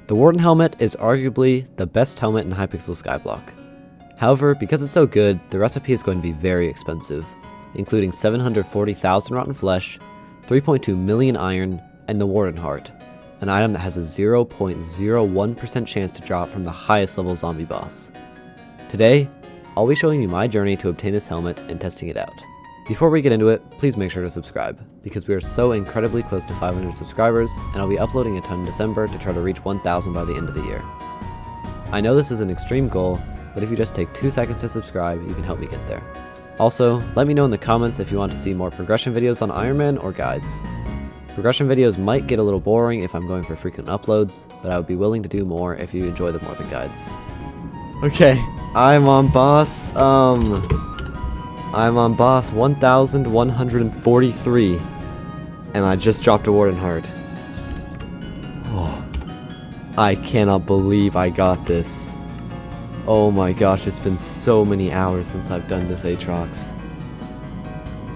The Warden helmet is arguably the best helmet in Hypixel Skyblock. However, because it's so good, the recipe is going to be very expensive, including 740,000 rotten flesh, 3.2 million iron, and the Warden heart, an item that has a 0.01% chance to drop from the highest level zombie boss. Today, I'll be showing you my journey to obtain this helmet and testing it out. Before we get into it, please make sure to subscribe, because we are so incredibly close to 500 subscribers, and I'll be uploading a ton in December to try to reach 1,000 by the end of the year. I know this is an extreme goal, but if you just take 2 seconds to subscribe, you can help me get there. Also, let me know in the comments if you want to see more progression videos on Ironman or guides. Progression videos might get a little boring if I'm going for frequent uploads, but I would be willing to do more if you enjoy them more than guides. Okay, I'm on boss 1143, and I just dropped a Warden heart. Oh, I cannot believe I got this. Oh my gosh, it's been so many hours since I've done this Aatrox.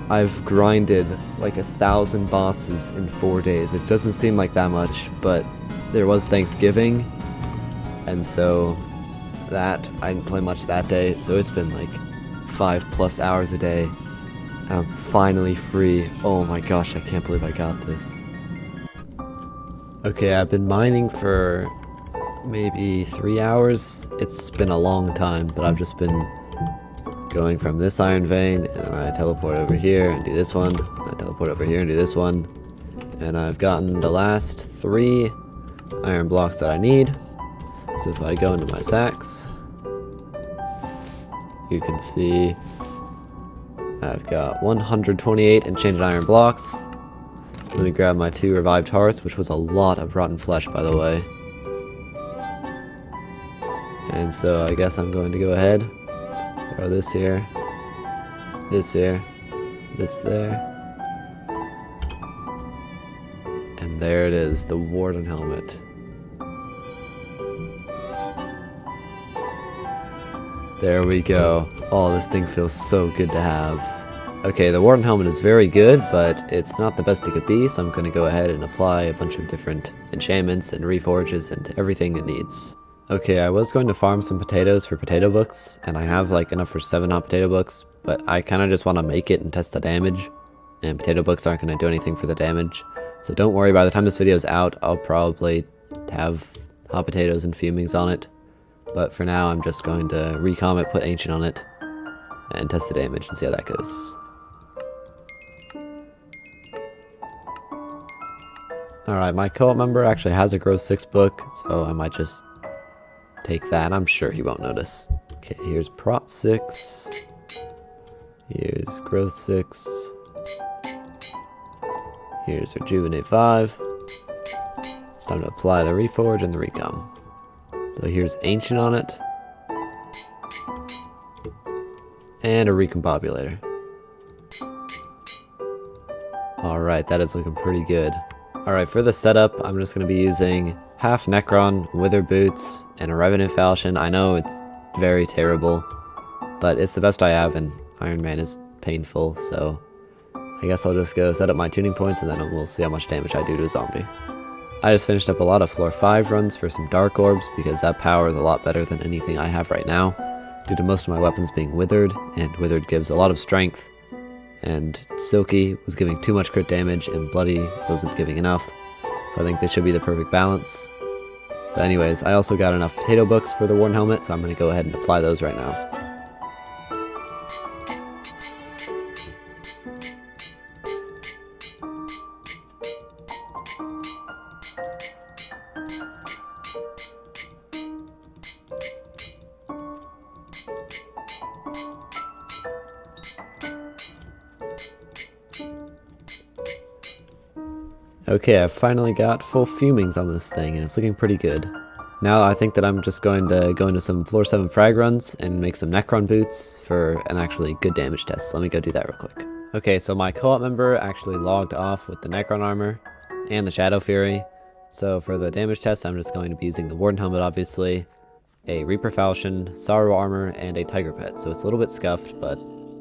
I've grinded like 1,000 bosses in 4 days. It doesn't seem like that much, but there was Thanksgiving, and so that I didn't play much that day, so it's been like 5+ hours a day, and I'm finally free. Oh my gosh, I can't believe I got this. Okay, I've been mining for maybe 3 hours. It's been a long time, but I've just been going from this iron vein, and I teleport over here and do this one, I teleport over here and do this one, and I've gotten the last 3 iron blocks that I need. So if I go into my sacks, you can see I've got 128 enchanted iron blocks. Let me grab my 2 revived hearts, which was a lot of rotten flesh, by the way. And so I guess I'm going to go ahead, throw this here, this here, this there, and there it is, the Warden helmet. There we go. Oh, this thing feels so good to have. Okay, the Warden helmet is very good, but it's not the best it could be, so I'm going to go ahead and apply a bunch of different enchantments and reforges and everything it needs. Okay, I was going to farm some potatoes for potato books, and I have like enough for 7 hot potato books, but I kind of just want to make it and test the damage, and potato books aren't going to do anything for the damage. So don't worry, by the time this video is out, I'll probably have hot potatoes and fumings on it. But for now, I'm just going to recom it, put ancient on it, and test the damage and see how that goes. Alright, my co-op member actually has a growth 6 book, so I might just take that. I'm sure he won't notice. Okay, here's Prot 6. Here's growth 6. Here's Rejuvenate 5. It's time to apply the reforge and the recom. So here's ancient on it, and a recombobulator. Alright, that is looking pretty good. Alright, for the setup, I'm just going to be using half Necron, Wither Boots, and a Revenant Falchion. I know it's very terrible, but it's the best I have, and Ironman is painful, so I guess I'll just go set up my tuning points, and then we'll see how much damage I do to a zombie. I just finished up a lot of floor 5 runs for some Dark Orbs, because that power is a lot better than anything I have right now, due to most of my weapons being Withered, and Withered gives a lot of strength, and Silky was giving too much crit damage, and Bloody wasn't giving enough, so I think this should be the perfect balance. But anyways, I also got enough potato books for the Warden helmet, so I'm going to go ahead and apply those right now. Okay, I've finally got full fumings on this thing, and it's looking pretty good. Now I think that I'm just going to go into some floor 7 frag runs and make some Necron boots for an actually good damage test. Let me go do that real quick. Okay, so my co-op member actually logged off with the Necron armor and the Shadow Fury. So for the damage test, I'm just going to be using the Warden helmet, obviously, a Reaper Falchion, Sorrow armor, and a Tiger Pet. So it's a little bit scuffed, but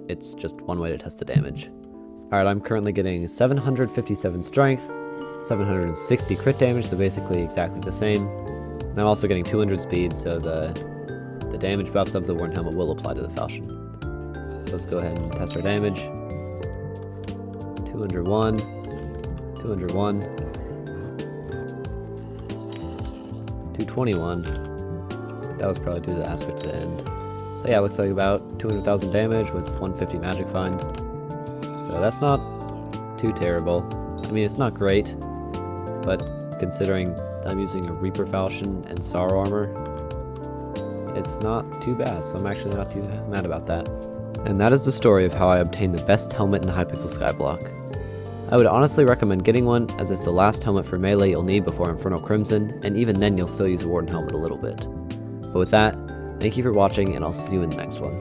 it's just one way to test the damage. Alright, I'm currently getting 757 strength, 760 crit damage, so basically exactly the same. And I'm also getting 200 speed, so the damage buffs of the Warden helmet will apply to the falchion. Let's go ahead and test our damage. 201, 201, 221. That was probably due to the aspect to the end. So yeah, it looks like about 200,000 damage with 150 magic find. So that's not too terrible. I mean, it's not great, but considering I'm using a Reaper Falchion and Sorrow Armor, it's not too bad, so I'm actually not too mad about that. And that is the story of how I obtained the best helmet in Hypixel Skyblock. I would honestly recommend getting one, as it's the last helmet for melee you'll need before Infernal Crimson, and even then you'll still use a Warden helmet a little bit. But with that, thank you for watching, and I'll see you in the next one.